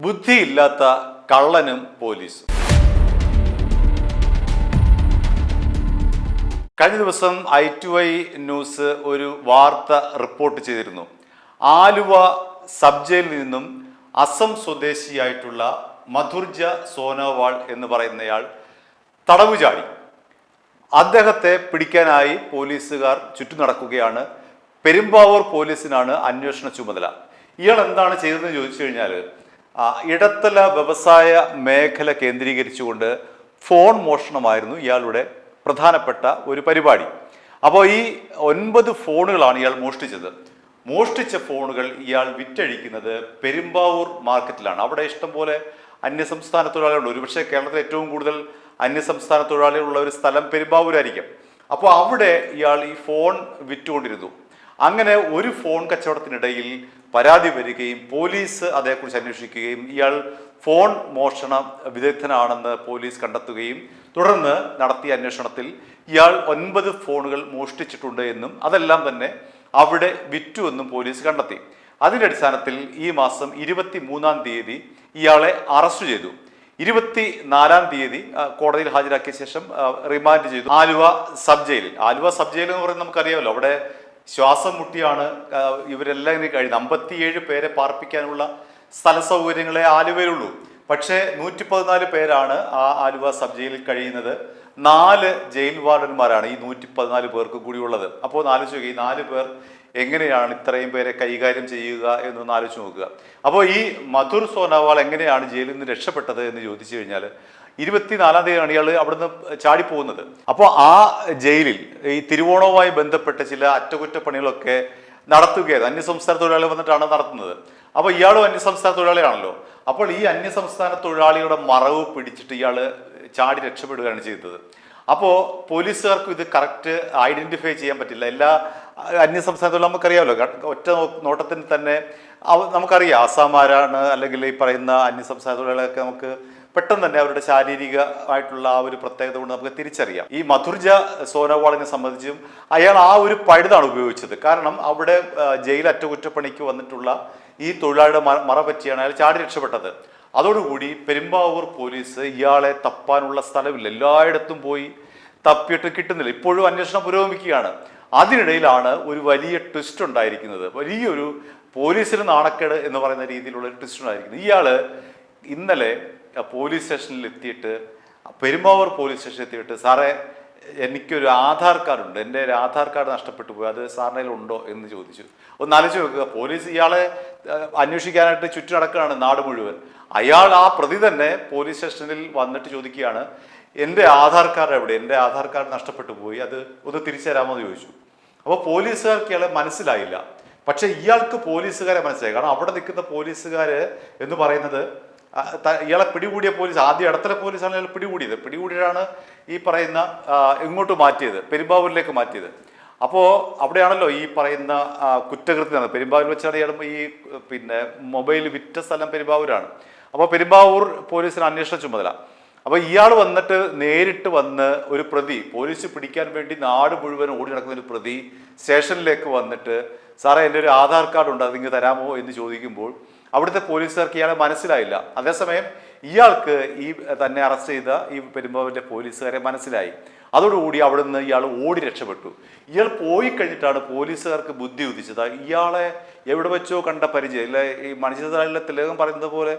ബുദ്ധിയില്ലാത്ത കള്ളനും പോലീസും. കഴിഞ്ഞ ദിവസം i2i ന്യൂസ് ഒരു വാർത്ത റിപ്പോർട്ട് ചെയ്തിരുന്നു. ആലുവ സബ് ജയിലിൽ നിന്നും അസം സ്വദേശിയായിട്ടുള്ള മധുർജ സോനോവാൾ എന്ന് പറയുന്നയാൾ തടവു ചാടി. അദ്ദേഹത്തെ പിടിക്കാനായി പോലീസുകാർ ചുറ്റും നടക്കുകയാണ്. പെരുമ്പാവൂർ പോലീസിനാണ് അന്വേഷണ ചുമതല. ഇയാൾ എന്താണ് ചെയ്തതെന്ന് ചോദിച്ചു കഴിഞ്ഞാൽ, ഇടത്തല വ്യവസായ മേഖല കേന്ദ്രീകരിച്ചുകൊണ്ട് ഫോൺ മോഷണമായിരുന്നു ഇയാളുടെ പ്രധാനപ്പെട്ട ഒരു പരിപാടി. അപ്പോൾ ഈ 9 ഫോണുകളാണ് ഇയാൾ മോഷ്ടിച്ചത്. മോഷ്ടിച്ച ഫോണുകൾ ഇയാൾ വിറ്റഴിക്കുന്നത് പെരുമ്പാവൂർ മാർക്കറ്റിലാണ്. അവിടെ ഇഷ്ടംപോലെ അന്യസംസ്ഥാന തൊഴിലാളികളുണ്ട്. ഒരുപക്ഷെ കേരളത്തിൽ ഏറ്റവും കൂടുതൽ അന്യസംസ്ഥാന തൊഴിലാളികളുള്ള ഒരു സ്ഥലം പെരുമ്പാവൂരായിരിക്കും. അപ്പോൾ അവിടെ ഇയാൾ ഈ ഫോൺ വിറ്റുകൊണ്ടിരുന്നു. അങ്ങനെ ഒരു ഫോൺ കച്ചവടത്തിനിടയിൽ പരാതി വരികയും പോലീസ് അതേക്കുറിച്ച് അന്വേഷിക്കുകയും ഇയാൾ ഫോൺ മോഷണ വിദഗ്ധനാണെന്ന് പോലീസ് കണ്ടെത്തുകയും തുടർന്ന് നടത്തിയ അന്വേഷണത്തിൽ ഇയാൾ 9 ഫോണുകൾ മോഷ്ടിച്ചിട്ടുണ്ട് എന്നും അതെല്ലാം തന്നെ അവിടെ വിറ്റുവെന്നും പോലീസ് കണ്ടെത്തി. അതിന്റെ അടിസ്ഥാനത്തിൽ ഈ മാസം 23-ാം തീയതി ഇയാളെ അറസ്റ്റ് ചെയ്തു. 24-ാം തീയതി കോടതിയിൽ ഹാജരാക്കിയ ശേഷം റിമാൻഡ് ചെയ്തു ആലുവ സബ് ജയിലിൽ. ആലുവ സബ് ജയിൽ എന്ന് പറയുന്നത് നമുക്കറിയാമല്ലോ, അവിടെ ശ്വാസം മുട്ടിയാണ് ഇവരെല്ലാം ഇങ്ങനെ കഴിയുന്നത്. 57 പേരെ പാർപ്പിക്കാനുള്ള സ്ഥല സൗകര്യങ്ങളെ ആലുവയിലുള്ളൂ. പക്ഷേ 114 പേരാണ് ആ ആലുവ സബ് ജയിലിൽ കഴിയുന്നത്. 4 ജയിൽ വാർഡന്മാരാണ് ഈ 114 പേർക്ക് കൂടി ഉള്ളത്. അപ്പോൾ ആലോചിച്ച് നോക്കുക, ഈ 4 പേർ എങ്ങനെയാണ് ഇത്രയും പേരെ കൈകാര്യം ചെയ്യുക എന്നൊന്ന് ആലോചിച്ച് നോക്കുക. അപ്പോൾ ഈ മധുർ സോനോവാൾ എങ്ങനെയാണ് ജയിലിൽ നിന്ന് രക്ഷപ്പെട്ടത് എന്ന് ചോദിച്ചു കഴിഞ്ഞാൽ, 24-ാം തീയതിയാണ് ഇയാൾ അവിടുന്ന് ചാടിപ്പോകുന്നത്. അപ്പോൾ ആ ജയിലിൽ ഈ തിരുവോണവുമായി ബന്ധപ്പെട്ട ചില അറ്റകുറ്റപ്പണികളൊക്കെ നടത്തുകയായിരുന്നു. അന്യസംസ്ഥാന തൊഴിലാളികൾ വന്നിട്ടാണ് നടത്തുന്നത്. അപ്പോൾ ഇയാളും അന്യസംസ്ഥാന തൊഴിലാളിയാണല്ലോ. അപ്പോൾ ഈ അന്യസംസ്ഥാന തൊഴിലാളികളുടെ മറവ് പിടിച്ചിട്ട് ഇയാൾ ചാടി രക്ഷപ്പെടുകയാണ് ചെയ്തത്. അപ്പോൾ പോലീസുകാർക്കും ഇത് കറക്റ്റ് ഐഡന്റിഫൈ ചെയ്യാൻ പറ്റില്ല. എല്ലാ അന്യസംസ്ഥാന തൊഴിലാളി നമുക്കറിയാമല്ലോ, ഒറ്റ നോട്ടത്തിന് തന്നെ നമുക്കറിയാം ആസാമാരാണ് അല്ലെങ്കിൽ ഈ പറയുന്ന അന്യസംസ്ഥാന തൊഴിലാളികളൊക്കെ നമുക്ക് പെട്ടെന്ന് തന്നെ അവരുടെ ശാരീരികമായിട്ടുള്ള ആ ഒരു പ്രത്യേകത കൊണ്ട് നമുക്ക് തിരിച്ചറിയാം. ഈ മധുർജ സോനോവാളിനെ സംബന്ധിച്ചും അയാൾ ആ ഒരു പഴുതാണ് ഉപയോഗിച്ചത്. കാരണം അവിടെ ജയിൽ അറ്റകുറ്റപ്പണിക്ക് വന്നിട്ടുള്ള ഈ തൊഴിലാളിയുടെ മറ പറ്റിയാണ് അയാൾ ചാടി രക്ഷപ്പെട്ടത്. അതോടുകൂടി പെരുമ്പാവൂർ പോലീസ് ഇയാളെ തപ്പാനുള്ള സ്ഥലമില്ല, എല്ലായിടത്തും പോയി തപ്പിയിട്ട് കിട്ടുന്നില്ല. ഇപ്പോഴും അന്വേഷണം പുരോഗമിക്കുകയാണ്. അതിനിടയിലാണ് ഒരു വലിയ ട്വിസ്റ്റ് ഉണ്ടായിരിക്കുന്നത്. വലിയൊരു പോലീസിന് നാണക്കേട് എന്ന് പറയുന്ന രീതിയിലുള്ള ഒരു ട്വിസ്റ്റ് ഉണ്ടായിരിക്കുന്നത്. ഇയാള് ഇന്നലെ പോലീസ് സ്റ്റേഷനിൽ എത്തിയിട്ട്, പെരുമ്പാവൂർ പോലീസ് സ്റ്റേഷനിൽ എത്തിയിട്ട്, സാറേ എനിക്കൊരു ആധാർ കാർഡ് ഉണ്ട്, എൻ്റെ ഒരു ആധാർ കാർഡ് നഷ്ടപ്പെട്ടു പോയി, അത് സാറിൻ്റെ ഉണ്ടോ എന്ന് ചോദിച്ചു. ഒന്ന് ആലോചിച്ച് നോക്കുക, പോലീസ് ഇയാളെ അന്വേഷിക്കാനായിട്ട് ചുറ്റും നടക്കുകയാണ് നാട് മുഴുവൻ. അയാൾ ആ പ്രതി തന്നെ പോലീസ് സ്റ്റേഷനിൽ വന്നിട്ട് ചോദിക്കുകയാണ്, എൻ്റെ ആധാർ കാർഡ് എവിടെ, എൻ്റെ ആധാർ കാർഡ് നഷ്ടപ്പെട്ടു പോയി, അത് ഒന്ന് തിരിച്ചു തരാമോ എന്ന് ചോദിച്ചു. അപ്പോൾ പോലീസുകാർക്ക് ഇയാളെ മനസ്സിലായില്ല. പക്ഷെ ഇയാൾക്ക് പോലീസുകാരെ മനസ്സിലായി. കാരണം അവിടെ നിൽക്കുന്ന പോലീസുകാർ എന്ന് പറയുന്നത് ഇയാളെ പിടികൂടിയ പോലീസ്, ആദ്യം ഇടത്തല പോലീസാണ് ഇയാൾ പിടികൂടിയത്. പിടികൂടിയാണ് ഈ പറയുന്ന ഇങ്ങോട്ട് മാറ്റിയത്, പെരുമ്പാവൂരിലേക്ക് മാറ്റിയത്. അപ്പോൾ അവിടെയാണല്ലോ ഈ പറയുന്ന കുറ്റകൃത്യം. പെരുമ്പാവൂർ വെച്ചാണ് ഇയാൾ ഈ മൊബൈൽ വിറ്റ സ്ഥലം പെരുമ്പാവൂരാണ്. അപ്പോൾ പെരുമ്പാവൂർ പോലീസിന് അന്വേഷണ ചുമതല. അപ്പോൾ ഇയാൾ വന്നിട്ട് നേരിട്ട് വന്ന് ഒരു പ്രതി, പോലീസ് പിടിക്കാൻ വേണ്ടി നാട് മുഴുവൻ ഓടി നടക്കുന്ന ഒരു പ്രതി സ്റ്റേഷനിലേക്ക് വന്നിട്ട്, സാറേ എൻ്റെ ഒരു ആധാർ കാർഡ് ഉണ്ട്, അതിങ്ങ് തരാമോ എന്ന് ചോദിക്കുമ്പോൾ അവിടുത്തെ പോലീസുകാർക്ക് ഇയാളെ മനസ്സിലായില്ല. അതേസമയം ഇയാൾക്ക് ഈ തന്നെ അറസ്റ്റ് ചെയ്ത ഈ പെരുമ്പാവൂരിലെ പോലീസുകാരെ മനസ്സിലായി. അതോടുകൂടി അവിടെ നിന്ന് ഇയാൾ ഓടി രക്ഷപ്പെട്ടു. ഇയാൾ പോയി കഴിഞ്ഞിട്ടാണ് പോലീസുകാർക്ക് ബുദ്ധി ഉദിച്ചത്. ഇയാളെ എവിടെ വെച്ചോ കണ്ട പരിചയം, ഇല്ല ഈ മനുഷ്യത്വ തിലകം പറയുന്നത് പോലെ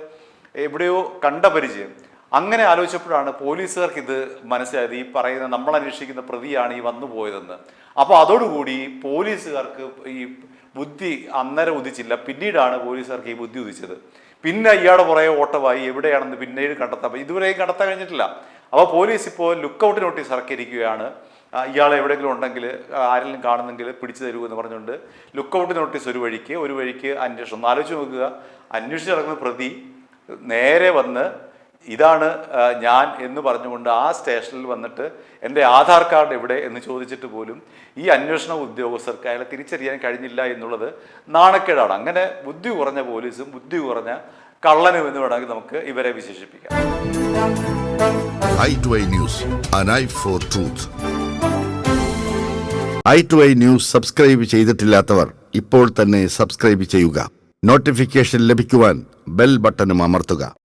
എവിടെയോ കണ്ട പരിചയം. അങ്ങനെ ആലോചിച്ചപ്പോഴാണ് പോലീസുകാർക്ക് ഇത് മനസ്സിലായത്, ഈ പറയുന്ന നമ്മൾ അന്വേഷിക്കുന്ന പ്രതിയാണ് ഈ വന്നു പോയതെന്ന്. അപ്പോൾ അതോടുകൂടി പോലീസുകാർക്ക് ഈ ബുദ്ധി അന്നേരം ഉദിച്ചില്ല. പിന്നീടാണ് പോലീസുകാർക്ക് ഈ ബുദ്ധി ഉദിച്ചത്. പിന്നെ ഇയാളുടെ പുറകെ ഓട്ടമായി എവിടെയാണെന്ന് പിന്നീട് കണ്ടെത്താൻ, ഇതുവരെയും കണ്ടെത്താൻ കഴിഞ്ഞിട്ടില്ല. അപ്പോൾ പോലീസ് ഇപ്പോൾ ലുക്കൗട്ട് നോട്ടീസ് ഇറക്കിയിരിക്കുകയാണ്. ഇയാൾ എവിടെയെങ്കിലും ഉണ്ടെങ്കിൽ, ആരെങ്കിലും കാണുന്നെങ്കിൽ പിടിച്ചു തരൂ എന്ന് പറഞ്ഞുകൊണ്ട് ലുക്കൗട്ട് നോട്ടീസ് ഒരു വഴിക്ക് അന്വേഷണം. ആലോചിച്ച് നോക്കുക, അന്വേഷിച്ച് നടക്കുന്ന പ്രതി നേരെ വന്ന് ഇതാണ് ഞാൻ എന്ന് പറഞ്ഞുകൊണ്ട് ആ സ്റ്റേഷനിൽ വന്നിട്ട് എൻ്റെ ആധാർ കാർഡ് എവിടെ എന്ന് ചോദിച്ചിട്ട് പോലും ഈ അന്വേഷണ ഉദ്യോഗസ്ഥർക്ക് അയാളെ തിരിച്ചറിയാൻ കഴിഞ്ഞില്ല എന്നുള്ളത് നാണക്കേടാണ്. അങ്ങനെ ബുദ്ധി കുറഞ്ഞ പോലീസും ബുദ്ധി കുറഞ്ഞ കള്ളനും എന്ന് വേണമെങ്കിൽ നമുക്ക് ഇവരെ വിശേഷിപ്പിക്കാം. i2i News, an eye for truth. i2i News subscribe ചെയ്തിട്ടില്ലാത്തവർ ഇപ്പോൾ തന്നെ സബ്സ്ക്രൈബ് ചെയ്യുക. നോട്ടിഫിക്കേഷൻ ലഭിക്കുവാൻ ബെൽ ബട്ടണും അമർത്തുക.